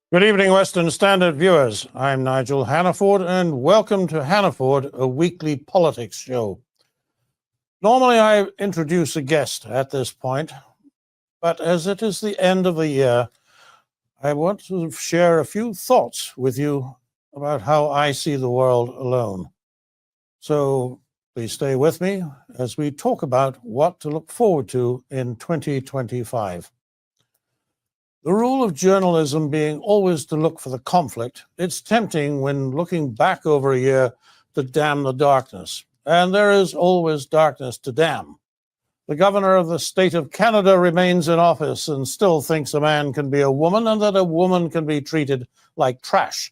Good evening, Western Standard viewers. I'm Nigel Hannaford, and welcome to Hannaford, a weekly politics show. Normally, I introduce a guest at this point, but as it is the end of the year, I want to share a few thoughts with you about how I see the world alone. So please stay with me as we talk about what to look forward to in 2025. The rule of journalism being always to look for the conflict, it's tempting when looking back over a year to damn the darkness. And there is always darkness to damn. The governor of the state of Canada remains in office and still thinks a man can be a woman and that a woman can be treated like trash.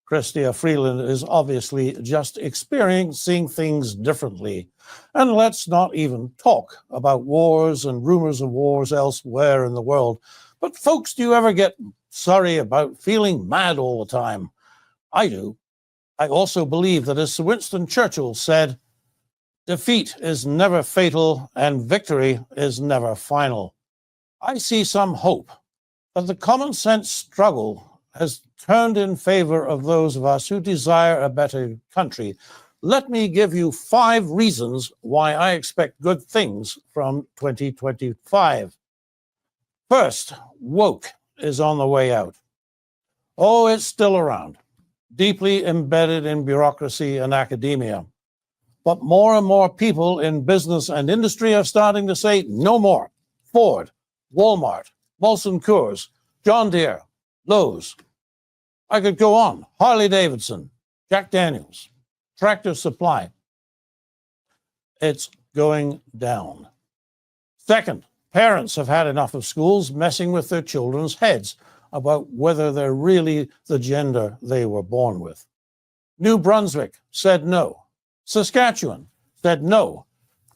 Chrystia Freeland is obviously just experiencing things differently. And let's not even talk about wars and rumors of wars elsewhere in the world. But folks, do you ever get sorry about feeling mad all the time? I do. I also believe that, as Sir Winston Churchill said, defeat is never fatal and victory is never final. I see some hope that the common sense struggle has turned in favor of those of us who desire a better country. Let me give you 5 reasons why I expect good things from 2025. First, woke is on the way out. Oh, it's still around, deeply embedded in bureaucracy and academia. But more and more people in business and industry are starting to say no more. Ford, Walmart, Molson Coors, John Deere, Lowe's. I could go on. Harley Davidson, Jack Daniels, Tractor Supply. It's going down. Second, parents have had enough of schools messing with their children's heads about whether they're really the gender they were born with. New Brunswick said no. Saskatchewan said no.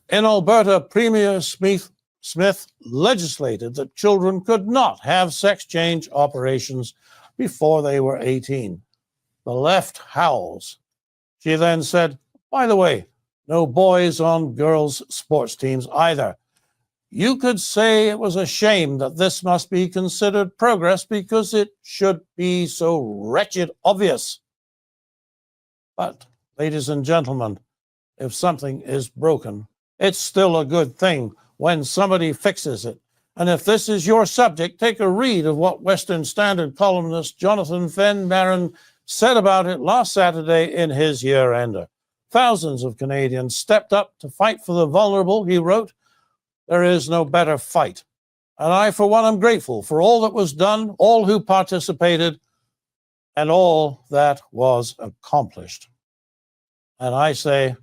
In Alberta, Premier Smith legislated that children could not have sex change operations before they were 18. The left howls. She then said, by the way, no boys on girls' sports teams either. You could say it was a shame that this must be considered progress because it should be so wretched obvious. But, ladies and gentlemen, if something is broken, it's still a good thing when somebody fixes it. And if this is your subject, take a read of what Western Standard columnist Jonathan Van Maren said about it last Saturday in his year-ender. Thousands of Canadians stepped up to fight for the vulnerable, he wrote. There is no better fight. And I, for one, am grateful for all that was done, all who participated, and all that was accomplished. And I say,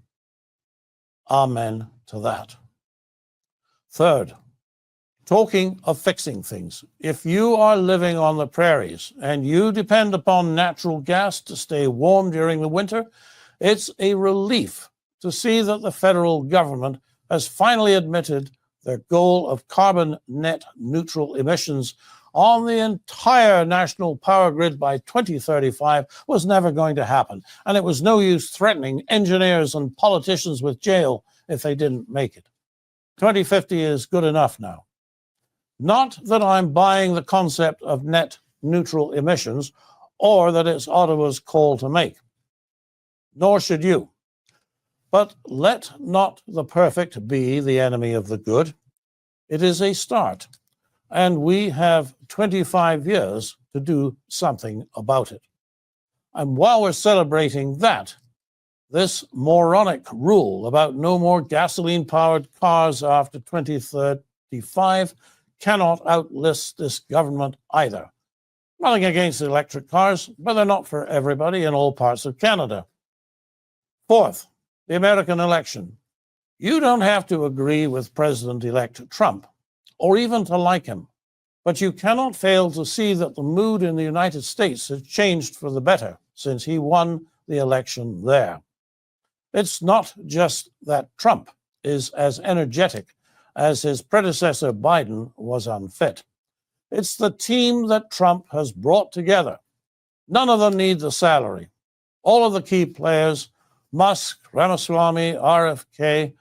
amen to that. Third, talking of fixing things. If you are living on the prairies and you depend upon natural gas to stay warm during the winter, it's a relief to see that the federal government has finally admitted their goal of carbon net neutral emissions on the entire national power grid by 2035 was never going to happen. And it was no use threatening engineers and politicians with jail if they didn't make it. 2050 is good enough now. Not that I'm buying the concept of net neutral emissions or that it's Ottawa's call to make. Nor should you. But let not the perfect be the enemy of the good. It is a start, and we have 25 years to do something about it. And while we're celebrating that, this moronic rule about no more gasoline-powered cars after 2035 cannot outlist this government either. Nothing against electric cars, but they're not for everybody in all parts of Canada. Fourth, the American election. You don't have to agree with President-elect Trump, or even to like him, but you cannot fail to see that the mood in the United States has changed for the better since he won the election there. It's not just that Trump is as energetic as his predecessor Biden was unfit. It's the team that Trump has brought together. None of them need the salary. All of the key players, Musk, Ramaswamy, RFK,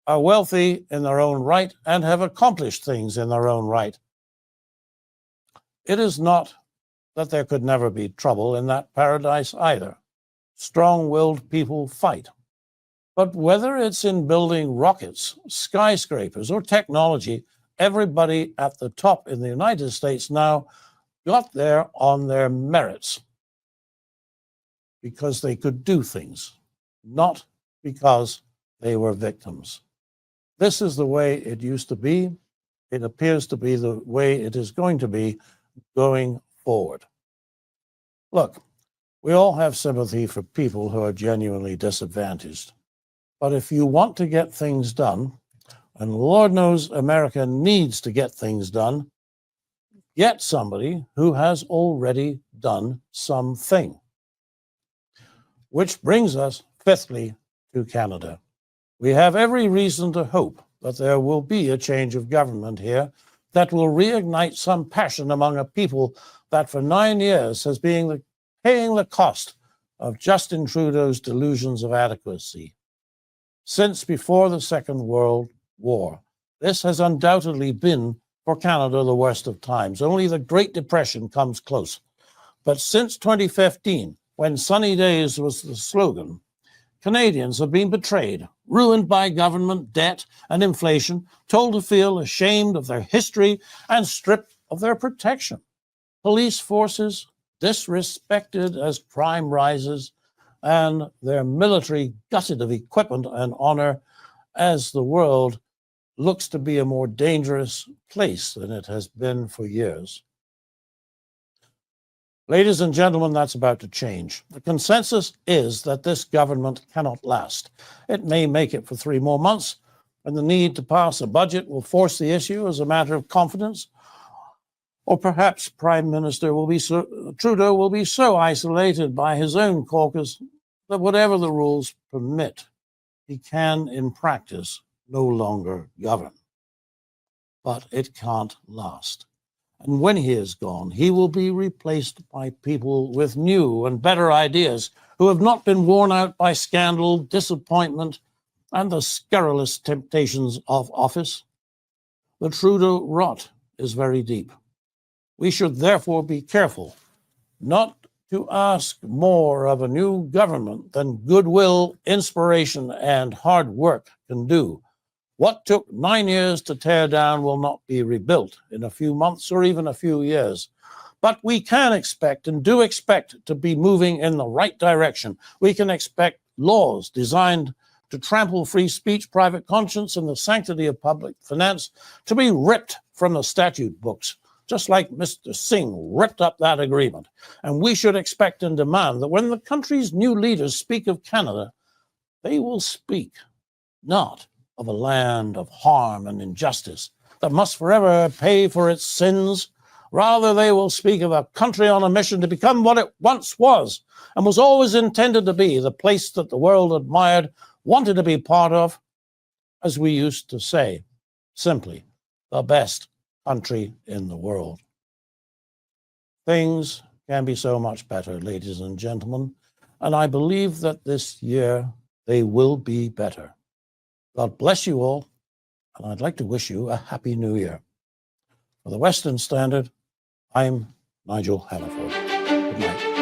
are wealthy in their own right and have accomplished things in their own right. It is not that there could never be trouble in that paradise either. Strong-willed people fight. But whether it's in building rockets, skyscrapers, or technology, everybody at the top in the United States now got there on their merits because they could do things, not because they were victims. This is the way it used to be. It appears to be the way it is going to be going forward. Look, we all have sympathy for people who are genuinely disadvantaged. But if you want to get things done, and Lord knows America needs to get things done, get somebody who has already done something. Which brings us, fifthly, to Canada. We have every reason to hope that there will be a change of government here that will reignite some passion among a people that for 9 years has been paying the cost of Justin Trudeau's delusions of adequacy. Since before the Second World War, this has undoubtedly been for Canada the worst of times. Only the Great Depression comes close. But since 2015, when sunny days was the slogan, Canadians have been betrayed, ruined by government debt and inflation, told to feel ashamed of their history and stripped of their protection. Police forces disrespected as crime rises, and their military gutted of equipment and honor as the world looks to be a more dangerous place than it has been for years. Ladies and gentlemen, that's about to change. The consensus is that this government cannot last. It may make it for 3 more months, and the need to pass a budget will force the issue as a matter of confidence. Or perhaps Prime Minister Trudeau will be so isolated by his own caucus that whatever the rules permit, he can, in practice, no longer govern. But it can't last. And when he is gone, he will be replaced by people with new and better ideas who have not been worn out by scandal, disappointment, and the scurrilous temptations of office. The Trudeau rot is very deep. We should therefore be careful not to ask more of a new government than goodwill, inspiration, and hard work can do. What took 9 years to tear down will not be rebuilt in a few months or even a few years. But we can expect and do expect to be moving in the right direction. We can expect laws designed to trample free speech, private conscience, and the sanctity of public finance to be ripped from the statute books, just like Mr. Singh ripped up that agreement. And we should expect and demand that when the country's new leaders speak of Canada, they will speak not of a land of harm and injustice that must forever pay for its sins. Rather, they will speak of a country on a mission to become what it once was and was always intended to be, the place that the world admired, wanted to be part of, as we used to say, simply, the best country in the world. Things can be so much better, ladies and gentlemen, and I believe that this year they will be better. God bless you all, and I'd like to wish you a happy new year. For the Western Standard, I'm Nigel Hannaford. Good night.